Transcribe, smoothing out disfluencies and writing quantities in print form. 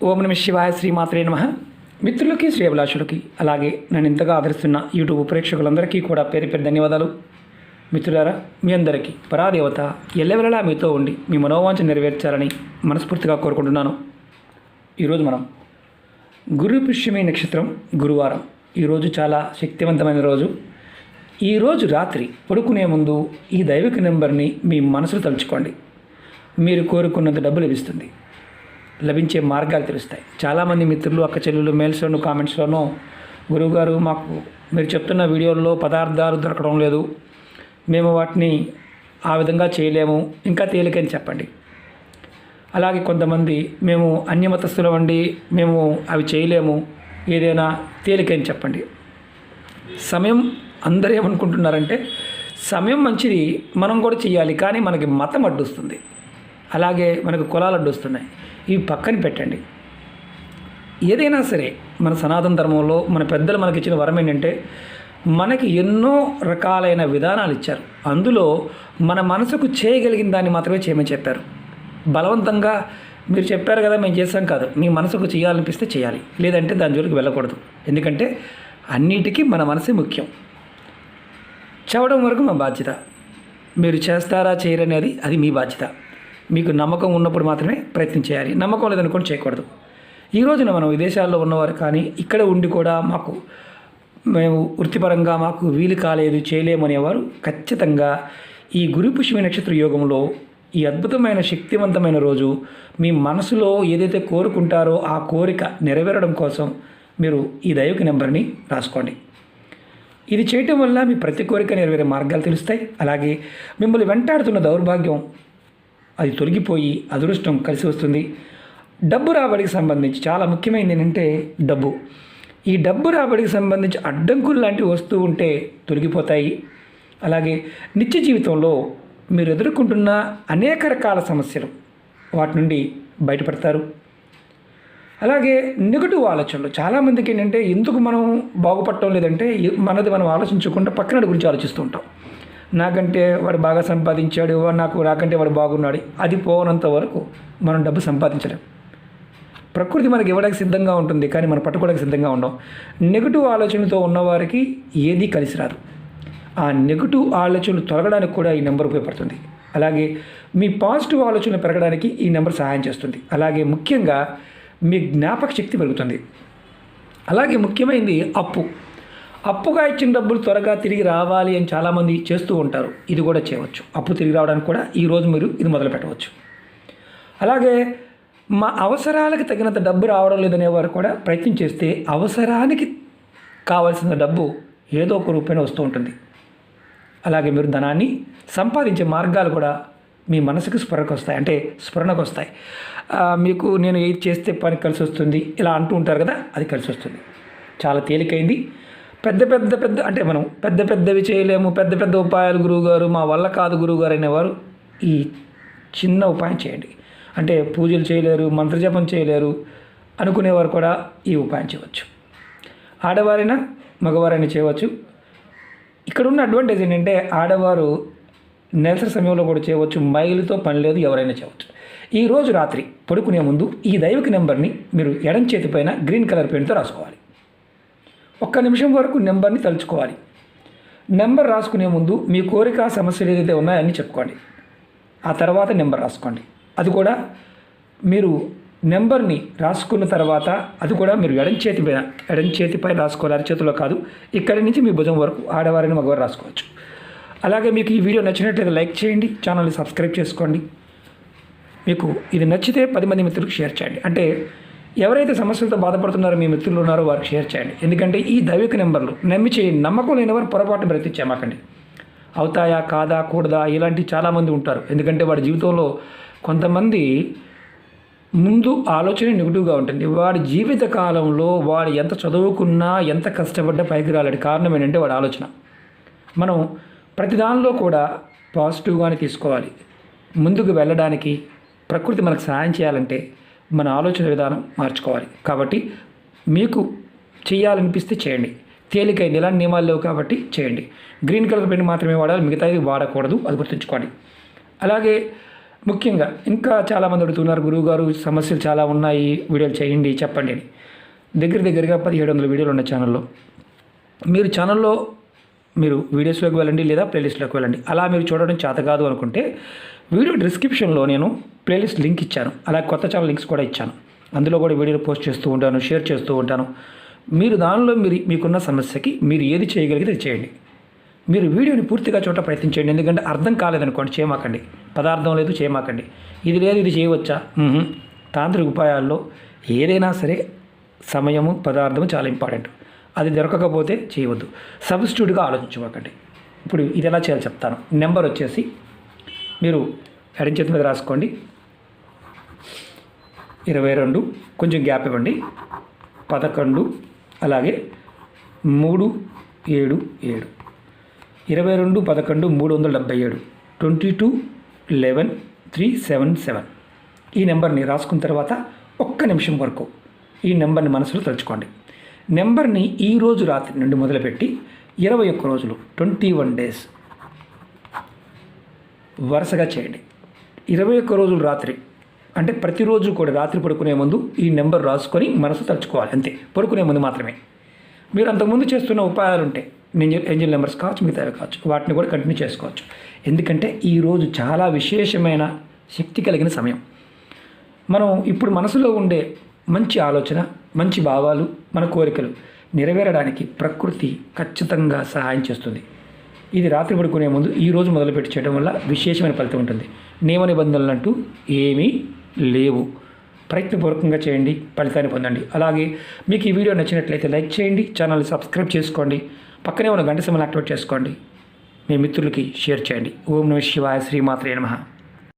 ఓం నమ శివాయ శ్రీమాత్రే నమః. మిత్రులకి శ్రేయభిలాషులకి అలాగే నన్ను ఇంతగా ఆదరిస్తున్న యూట్యూబ్ ప్రేక్షకులందరికీ కూడా పేరు పేరు ధన్యవాదాలు. మిత్రులారా, మీ అందరికీ పరాదేవత ఎల్లవెల్లలా మీతో ఉండి మీ మనోవాంఛ నెరవేర్చాలని మనస్ఫూర్తిగా కోరుకుంటున్నాను. ఈరోజు మనం గురు పుష్యమి నక్షత్రం గురువారం. ఈరోజు చాలా శక్తివంతమైన రోజు. ఈరోజు రాత్రి పడుకునే ముందు ఈ దైవిక నెంబర్ని మీ మనసులో తలుచుకోండి. మీరు కోరుకున్నంత డబ్బు లభిస్తుంది. లభించే మార్గాలు తెలుస్తాయి. చాలామంది మిత్రులు అక్క చెల్లెలు మెయిల్స్లోనూ కామెంట్స్లోనూ గురువుగారు మాకు మీరు చెప్తున్న వీడియోల్లో పదార్థాలు దొరకడం లేదు, మేము వాటిని ఆ విధంగా చేయలేము, ఇంకా తేలికని చెప్పండి. అలాగే కొంతమంది మేము అన్యమతస్థులం అండి, మేము అవి చేయలేము, ఏదైనా తేలికని చెప్పండి. సమయం అందరూ ఏమనుకుంటున్నారంటే సమయం మంచిది, మనం కూడా చేయాలి, కానీ మనకి మతం అడ్డొస్తుంది, అలాగే మనకు కులాలు అడ్డొస్తున్నాయి. ఇవి పక్కన పెట్టండి. ఏదైనా సరే మన సనాతన ధర్మంలో మన పెద్దలు మనకి ఇచ్చిన వరం ఏంటంటే మనకి ఎన్నో రకాలైన విధానాలు ఇచ్చారు. అందులో మన మనసుకు చేయగలిగిన దాన్ని మాత్రమే చేయమని చెప్పారు. బలవంతంగా మీరు చెప్పారు కదా మేము చేస్తాం కాదు, మీ మనసుకు చేయాలనిపిస్తే చేయాలి, లేదంటే దాని జోలికి వెళ్ళకూడదు. ఎందుకంటే అన్నిటికీ మన మనసే ముఖ్యం. చదవడం వరకు మా బాధ్యత, మీరు చేస్తారా చేయరనేది అది మీ బాధ్యత. మీకు నమ్మకం ఉన్నప్పుడు మాత్రమే ప్రయత్నం చేయాలి, నమ్మకం లేదనుకోండి చేయకూడదు. ఈ రోజున మనం విదేశాల్లో ఉన్నవారు కానీ ఇక్కడ ఉండి కూడా మేము వృత్తిపరంగా మాకు వీలు కాలేదు, చేయలేమనేవారు ఖచ్చితంగా ఈ గురు పుష్యమి నక్షత్ర యోగంలో ఈ అద్భుతమైన శక్తివంతమైన రోజు మీ మనసులో ఏదైతే కోరుకుంటారో ఆ కోరిక నెరవేరడం కోసం మీరు ఈ దైవిక నెంబర్ని రాసుకోండి. ఇది చేయటం వల్ల మీ ప్రతి కోరిక నెరవేరే మార్గాలు తెలుస్తాయి. అలాగే మిమ్మల్ని వెంటాడుతున్న దౌర్భాగ్యం అది తొలగిపోయి అదృష్టం కలిసి వస్తుంది. డబ్బు రాబడికి సంబంధించి చాలా ముఖ్యమైనది ఏంటంటే డబ్బు. ఈ డబ్బు రాబడికి సంబంధించి అడ్డంకులు లాంటివి వస్తూ ఉంటే తొలగిపోతాయి. అలాగే నిత్య జీవితంలో మీరు ఎదుర్కొంటున్న అనేక రకాల సమస్యలు వాటి నుండి బయటపడతారు. అలాగే నెగటివ్ ఆలోచనలు చాలామందికి ఏంటంటే ఎందుకు మనం బాగుపడటం లేదంటే మనది మనం ఆలోచించకుండా పక్కన గురించి ఆలోచిస్తూ ఉంటాం. నాకంటే వాడు బాగా సంపాదించాడు, నాకంటే వాడు బాగున్నాడు, అది పోనంత వరకు మనం డబ్బు సంపాదించలేం. ప్రకృతి మనకి ఇవ్వడానికి సిద్ధంగా ఉంటుంది, కానీ మనం పట్టుకోవడానికి సిద్ధంగా ఉండం. నెగిటివ్ ఆలోచనతో ఉన్నవారికి ఏదీ కలిసి రాదు. ఆ నెగిటివ్ ఆలోచనలు తొలగడానికి కూడా ఈ నెంబర్ ఉపయోగపడుతుంది. అలాగే మీ పాజిటివ్ ఆలోచనలు పెరగడానికి ఈ నెంబర్ సహాయం చేస్తుంది. అలాగే ముఖ్యంగా మీ జ్ఞాపక శక్తి పెరుగుతుంది. అలాగే ముఖ్యమైనది అప్పుగా ఇచ్చిన డబ్బులు త్వరగా తిరిగి రావాలి అని చాలామంది చేస్తూ ఉంటారు. ఇది కూడా చేయవచ్చు. అప్పు తిరిగి రావడానికి కూడా ఈరోజు మీరు ఇది మొదలు పెట్టవచ్చు. అలాగే మా అవసరాలకు తగినంత డబ్బు రావడం లేదనేవారు కూడా ప్రయత్నం చేస్తే అవసరానికి కావాల్సిన డబ్బు ఏదో ఒక రూపాయన వస్తూ ఉంటుంది. అలాగే మీరు ధనాన్ని సంపాదించే మార్గాలు కూడా మీ మనసుకు స్ఫురణకు వస్తాయి. మీకు నేను ఏది చేస్తే పని కలిసి వస్తుంది ఇలా అంటూ ఉంటారు కదా, అది కలిసి వస్తుంది. చాలా తేలికైంది. పెద్ద అంటే మనం పెద్దవి చేయలేము, పెద్ద ఉపాయాలు గురువుగారు మా వల్ల కాదు గురువుగారు అనేవారు ఈ చిన్న ఉపాయం చేయండి. అంటే పూజలు చేయలేరు, మంత్రజపం చేయలేరు అనుకునేవారు కూడా ఈ ఉపాయం చేయవచ్చు. ఆడవారైనా మగవారైనా చేయవచ్చు. ఇక్కడ ఉన్న అడ్వాంటేజ్ ఏంటంటే ఆడవారు నెలసరి సమయంలో కూడా చేయవచ్చు, మైలుతో పని లేదు, ఎవరైనా చేయవచ్చు. ఈరోజు రాత్రి పడుకునే ముందు ఈ దైవిక నెంబర్ని మీరు ఎడం చేతి పైన గ్రీన్ కలర్ పెన్తో రాసుకోవాలి. 1 నిమిషం వరకు నెంబర్ని తలుచుకోవాలి. నెంబర్ రాసుకునే ముందు మీ కోరిక సమస్యలు ఏదైతే ఉన్నాయో అన్నీ చెప్పుకోండి. ఆ తర్వాత నెంబర్ రాసుకోండి. అది కూడా మీరు నెంబర్ని రాసుకున్న తర్వాత అది కూడా మీరు ఎడం చేతిపై రాసుకోవాలి, అరచేతిలో కాదు. ఇక్కడి నుంచి మీ భుజం వరకు ఆడవారిని మగవారు రాసుకోవచ్చు. అలాగే మీకు ఈ వీడియో నచ్చినట్లయితే లైక్ చేయండి, ఛానల్ని సబ్స్క్రైబ్ చేసుకోండి. మీకు ఇది నచ్చితే 10 మంది మిత్రులకు షేర్ చేయండి. అంటే ఎవరైతే సమస్యలతో బాధపడుతున్నారో మీ మిత్రులు ఉన్నారో వారికి షేర్ చేయండి. ఎందుకంటే ఈ దైవిక నెంబర్లు నమ్మి చేయండి. నమ్మకం లేనివారు పొరపాటు బ్రతిచ్చేమాకండి. అవుతాయా కాదా కూడదా ఇలాంటి చాలామంది ఉంటారు. ఎందుకంటే వాడి జీవితంలో కొంతమంది ముందు ఆలోచన నెగిటివ్గా ఉంటుంది. వాడి జీవిత కాలంలో వాడు ఎంత చదువుకున్నా ఎంత కష్టపడ్డా పైకి రాలేడు. కారణం ఏంటంటే వాడి ఆలోచన. మనం ప్రతి దానిలో కూడా పాజిటివ్గానే తీసుకోవాలి. ముందుకు వెళ్ళడానికి ప్రకృతి మనకు సహాయం చేయాలంటే మన ఆలోచన విధానం మార్చుకోవాలి. కాబట్టి మీకు చేయాలనిపిస్తే చేయండి. తేలికైంది, ఎలాంటి నియమాలు లేవు కాబట్టి చేయండి. గ్రీన్ కలర్ పెన్ మాత్రమే వాడాలి, మిగతాది వాడకూడదు, అది గుర్తుంచుకోండి. అలాగే ముఖ్యంగా ఇంకా చాలామంది అడుగుతున్నారు, గురువుగారు సమస్యలు చాలా ఉన్నాయి, వీడియోలు చేయండి చెప్పండి అని. దగ్గరగా 1700 వీడియోలు ఉన్న ఛానల్లో. మీరు ఛానల్లో మీరు వీడియోస్లోకి వెళ్ళండి లేదా ప్లేలిస్ట్లోకి వెళ్ళండి. అలా మీరు చూడడం చేత కాదు అనుకుంటే వీడియో డిస్క్రిప్షన్లో నేను ప్లేలిస్ట్ లింక్ ఇచ్చాను, అలాగే కొత్త ఛానల్ లింక్స్ కూడా ఇచ్చాను. అందులో కూడా వీడియోలు పోస్ట్ చేస్తూ ఉంటాను, షేర్ చేస్తూ ఉంటాను. మీరు దానిలో మీకున్న సమస్యకి మీరు ఏది చేయగలిగితే అది చేయండి. మీరు వీడియోని పూర్తిగా చూడ ప్రయత్నించండి. ఎందుకంటే అర్థం కాలేదనుకోండి చేయమాకండి, పదార్థం లేదు చేయమాకండి, ఇది లేదు ఇది చేయవచ్చా. తాంత్రిక ఉపాయాల్లో ఏదైనా సరే సమయము పదార్థము చాలా ఇంపార్టెంట్. అది దొరకకపోతే చేయవద్దు, సబ్స్టిట్యూట్గా ఆలోచించమాకండి. ఇప్పుడు ఇది ఎలా చేయాలో చెప్తాను. నెంబర్ వచ్చేసి మీరు ఎడం చేతి మీద రాసుకోండి, 22, కొంచెం గ్యాప్ ఇవ్వండి, 11, అలాగే 3, 7, 7, 22, 11, 377, 22, 11, 377. ఈ నెంబర్ని రాసుకున్న తర్వాత 1 నిమిషం వరకు ఈ నెంబర్ని మనసులో తలుచుకోండి. నెంబర్ని ఈరోజు రాత్రి నుండి మొదలుపెట్టి 21 రోజులు 21 డేస్ వరుసగా చేయండి. 21 రోజులు రాత్రి అంటే ప్రతిరోజు కూడా రాత్రి పడుకునే ముందు ఈ నెంబర్ రాసుకొని మనసు తలుచుకోవాలి, అంతే. పడుకునే ముందు మాత్రమే. మీరు అంతకుముందు చేస్తున్న ఉపాయాలు ఉంటే ఏంజిల్ నెంబర్స్ కావచ్చు, మిగతావి కావచ్చు, వాటిని కూడా కంటిన్యూ చేసుకోవచ్చు. ఎందుకంటే ఈరోజు చాలా విశేషమైన శక్తి కలిగిన సమయం. మనం ఇప్పుడు మనసులో ఉండే మంచి ఆలోచన, మంచి భావాలు, మన కోరికలు నెరవేరడానికి ప్రకృతి ఖచ్చితంగా సహాయం చేస్తుంది. ఇది రాత్రి పడుకునే ముందు ఈరోజు మొదలుపెట్టి చేయడం వల్ల విశేషమైన ఫలితం ఉంటుంది. నియమ నిబంధనలు అంటూ ఏమీ లేవు. ప్రయత్నపూర్వకంగా చేయండి, ఫలితాన్ని పొందండి. అలాగే మీకు ఈ వీడియో నచ్చినట్లయితే లైక్ చేయండి, ఛానల్ని సబ్స్క్రైబ్ చేసుకోండి, పక్కనే ఉన్న గంట సింబల్ యాక్టివేట్ చేసుకోండి, మీ మిత్రులకి షేర్ చేయండి. ఓం నమః శివాయ, శ్రీమాత్రే నమః.